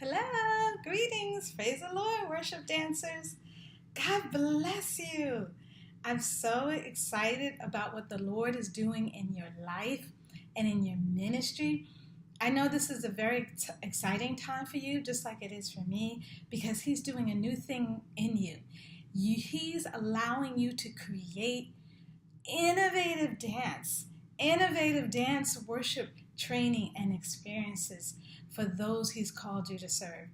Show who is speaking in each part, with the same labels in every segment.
Speaker 1: Hello, greetings, praise the Lord, worship dancers. God bless you. I'm so excited about what the Lord is doing in your life and in your ministry. I know this is a very exciting time for you, just like it is for me, because He's doing a new thing in you. He's allowing you to create innovative dance, worship, training, and experiences for those He's called you to serve,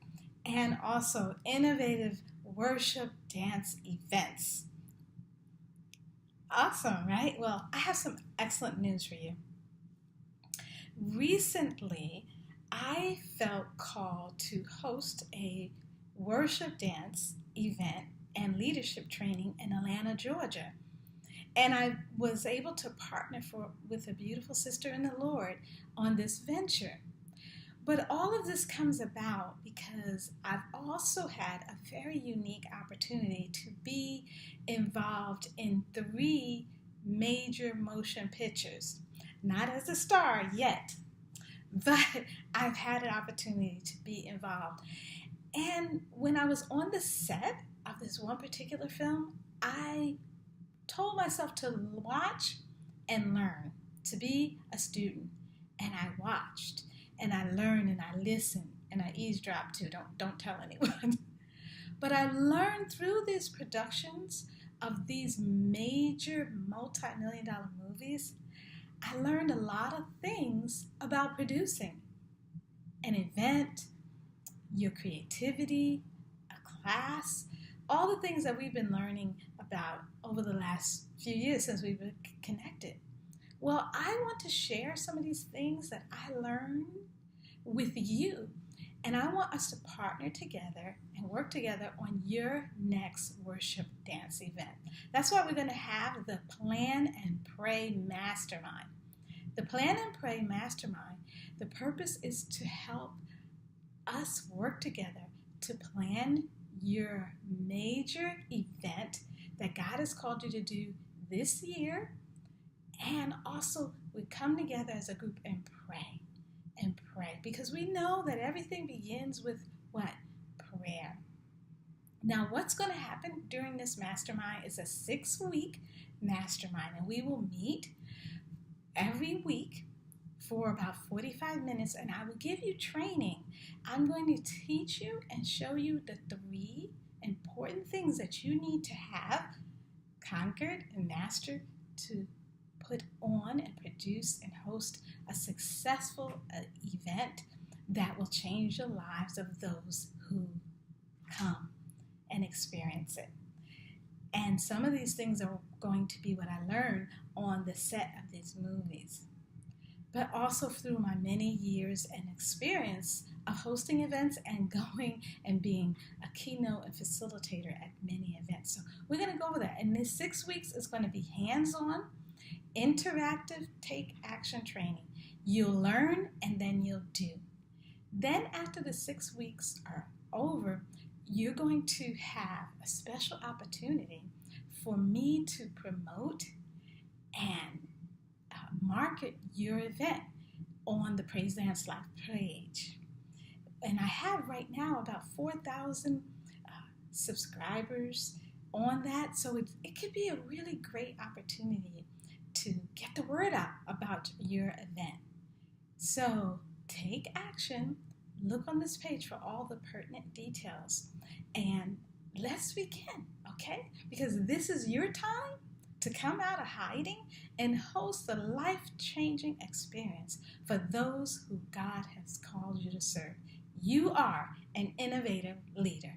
Speaker 1: and also innovative worship dance events. Awesome, right? Well, I have some excellent news for you. Recently, I felt called to host a worship dance event and leadership training in Atlanta, Georgia. And I was able to partner with a beautiful sister in the Lord on this venture. But all of this comes about because I've also had a very unique opportunity to be involved in 3 major motion pictures. Not as a star yet, but I've had an opportunity to be involved. And when I was on the set of this one particular film, I told myself to watch and learn, to be a student. And I watched, and I learned, and I listened, and I eavesdropped too. Don't tell anyone. But I learned through these productions of these major multi-million-dollar movies, I learned a lot of things about producing an event, your creativity, a class, all the things that we've been learning about over the last few years since we've been connected. Well, I want to share some of these things that I learned with you, and I want us to partner together and work together on your next worship dance event. That's why we're going to have the Plan and Pray Mastermind. The Plan and Pray Mastermind, the purpose is to help us work together to plan your major event that God has called you to do this year. And also, we come together as a group and pray. Because we know that everything begins with what? Prayer. Now, what's going to happen during this mastermind is a 6-week mastermind. And we will meet every week for about 45 minutes. And I will give you training. I'm going to teach you and show you the 3 important things that you need to have conquered and mastered to put on and produce and host a successful event that will change the lives of those who come and experience it. And some of these things are going to be what I learned on the set of these movies, but also through my many years and experience of hosting events and going and being a keynote and facilitator at many events. So we're going to go over that. And this 6 weeks is going to be hands-on, interactive, take action training. You'll learn and then you'll do. Then after the 6 weeks are over, you're going to have a special opportunity for me to promote and market your event on the Praise Dance Live page. And I have right now about 4,000 subscribers on that. So it could be a really great opportunity to get the word out about your event. So take action. Look on this page for all the pertinent details. And let's begin, okay? Because this is your time to come out of hiding and host a life-changing experience for those who God has called you to serve. You are an innovative leader.